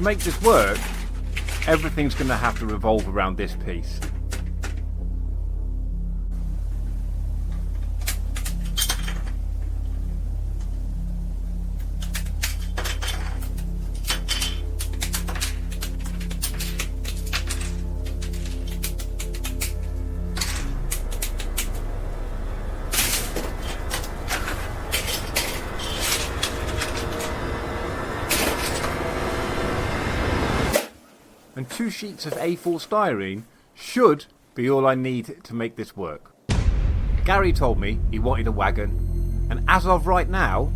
make this work, everything's going to have to revolve around this piece. And 2 sheets of A4 styrene should be all I need to make this work. Gary told me he wanted a wagon, and as of right now,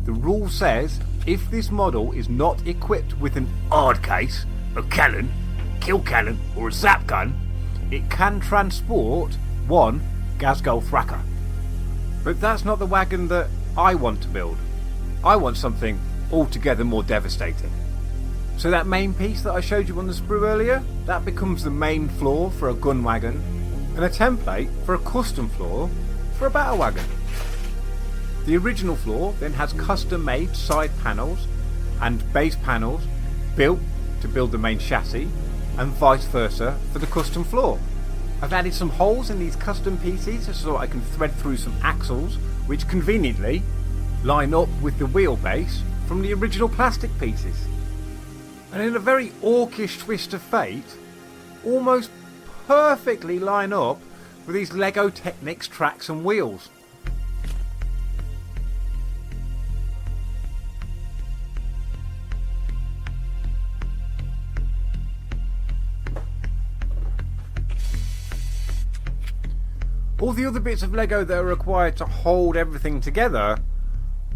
the rule says if this model is not equipped with an hard case, a cannon, kill cannon or a zap gun, it can transport 1 Gazgul Thracker. But that's not the wagon that I want to build. I want something altogether more devastating. So that main piece that I showed you on the sprue earlier, that becomes the main floor for a gun wagon, and a template for a custom floor for a battle wagon. The original floor then has custom made side panels and base panels built to build the main chassis, and vice versa for the custom floor. I've added some holes in these custom pieces so I can thread through some axles which conveniently line up with the wheelbase from the original plastic pieces. And in a very orcish twist of fate, almost perfectly line up with these LEGO Technics tracks and wheels. All the other bits of LEGO that are required to hold everything together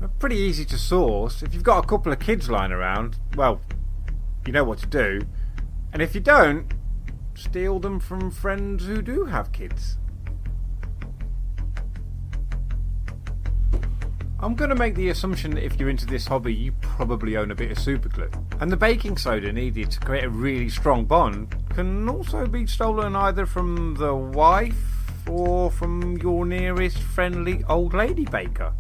are pretty easy to source. If you've got a couple of kids lying around, well, you know what to do. And if you don't, steal them from friends who do have kids. I'm going to make the assumption that if you're into this hobby, you probably own a bit of superglue. And the baking soda needed to create a really strong bond can also be stolen either from the wife or from your nearest friendly old lady baker.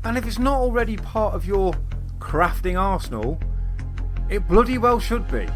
And if it's not already part of your crafting arsenal, it bloody well should be.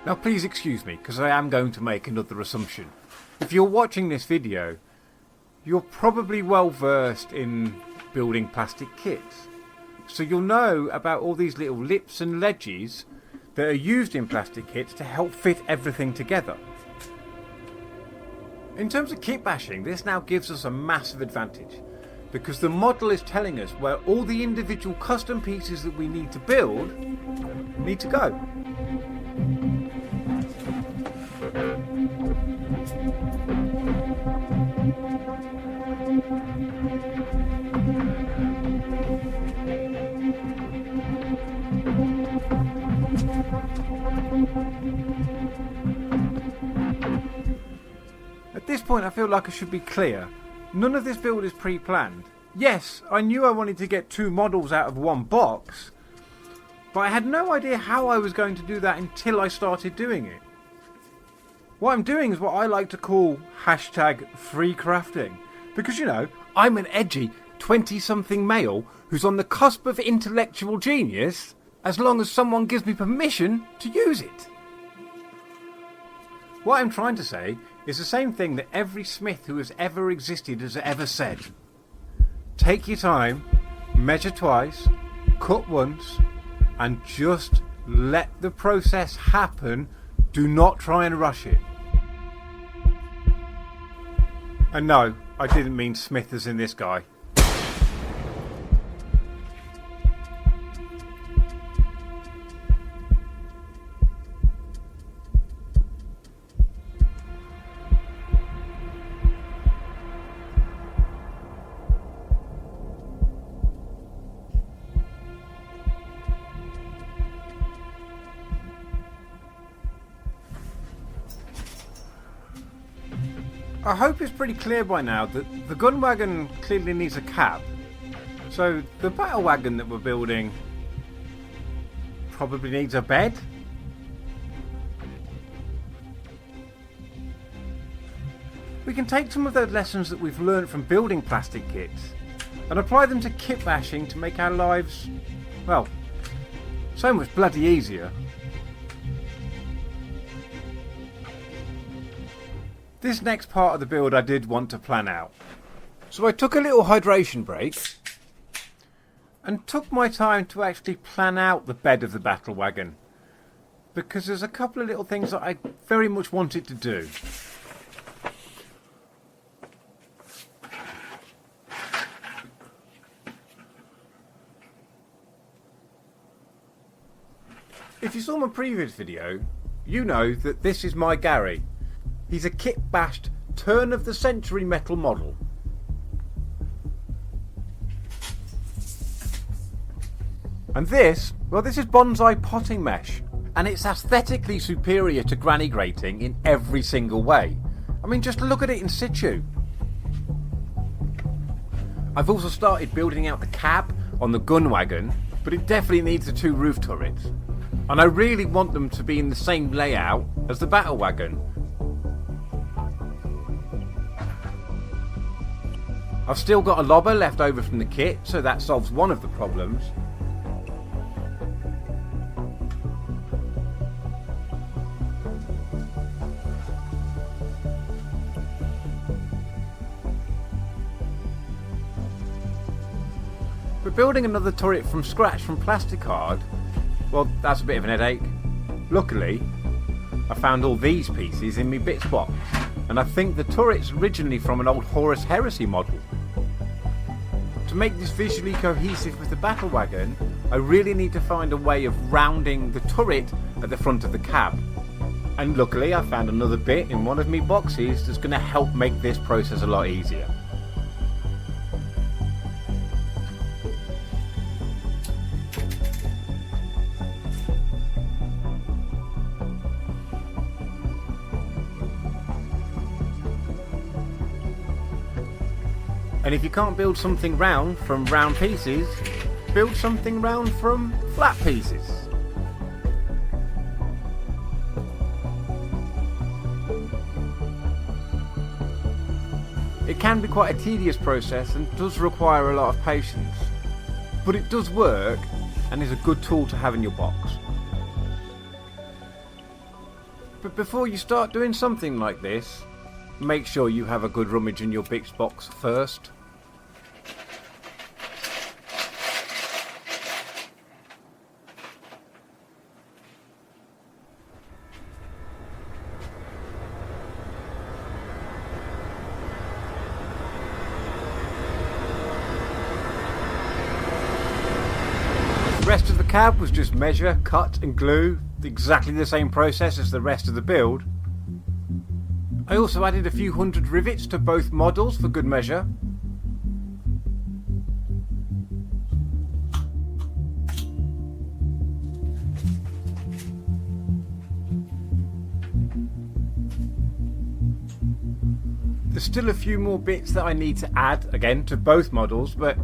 Now please excuse me, because I am going to make another assumption. If you're watching this video, you're probably well versed in building plastic kits. So you'll know about all these little lips and ledges that are used in plastic kits to help fit everything together. In terms of kitbashing, this now gives us a massive advantage, because the model is telling us where all the individual custom pieces that we need to build need to go. At this point I feel like I should be clear. None of this build is pre-planned. Yes, I knew I wanted to get 2 models out of 1 box, but I had no idea how I was going to do that until I started doing it. What I'm doing is what I like to call #free crafting. Because, you know, I'm an edgy 20-something male who's on the cusp of intellectual genius as long as someone gives me permission to use it. What I'm trying to say is the same thing that every smith who has ever existed has ever said. Take your time, measure twice, cut once, and just let the process happen. Do not try and rush it. And no, I didn't mean smith as in this guy. I hope it's pretty clear by now that the gun wagon clearly needs a cab. So the battle wagon that we're building probably needs a bed. We can take some of those lessons that we've learned from building plastic kits and apply them to kitbashing to make our lives, well, so much bloody easier. This next part of the build I did want to plan out. So I took a little hydration break and took my time to actually plan out the bed of the battle wagon, because there's a couple of little things that I very much wanted to do. If you saw my previous video, you know that this is my Gary. He's a kit-bashed, turn-of-the-century metal model. And this, well, this is bonsai potting mesh, and it's aesthetically superior to granny grating in every single way. I mean, just look at it in situ. I've also started building out the cab on the gun wagon, but it definitely needs the 2 roof turrets. And I really want them to be in the same layout as the battle wagon. I've still got a lobber left over from the kit, so that solves one of the problems. But building another turret from scratch from plastic card, well, that's a bit of an headache. Luckily, I found all these pieces in my bits box, and I think the turret's originally from an old Horus Heresy model. To make this visually cohesive with the battle wagon, I really need to find a way of rounding the turret at the front of the cab. And luckily I found another bit in one of my boxes that's going to help make this process a lot easier. And if you can't build something round from round pieces, build something round from flat pieces. It can be quite a tedious process and does require a lot of patience, but it does work and is a good tool to have in your box. But before you start doing something like this, make sure you have a good rummage in your bits box first. The rest of the cab was just measure, cut and glue, exactly the same process as the rest of the build. I also added a few hundred rivets to both models for good measure. There's still a few more bits that I need to add, again, to both models, but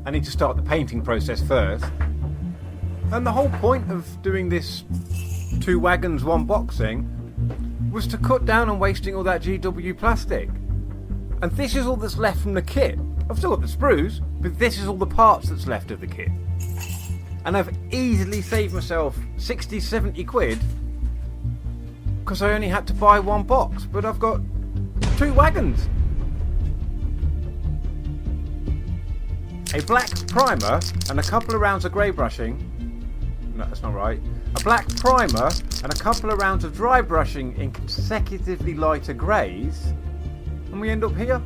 I need to start the painting process first. And the whole point of doing this 2 wagons 1 boxing was to cut down on wasting all that GW plastic. And this is all that's left from the kit. I've still got the sprues, but this is all the parts that's left of the kit. And I've easily saved myself 60, 70 quid because I only had to buy 1 box, but I've got 2 wagons. A black primer and a couple of rounds of grey brushing. No, that's not right. A black primer and a couple of rounds of dry brushing in consecutively lighter greys, and we end up here.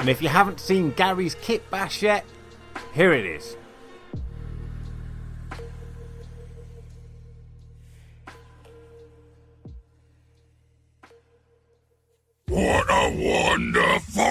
And if you haven't seen Gary's Kitbash yet, here it is. What a wonderful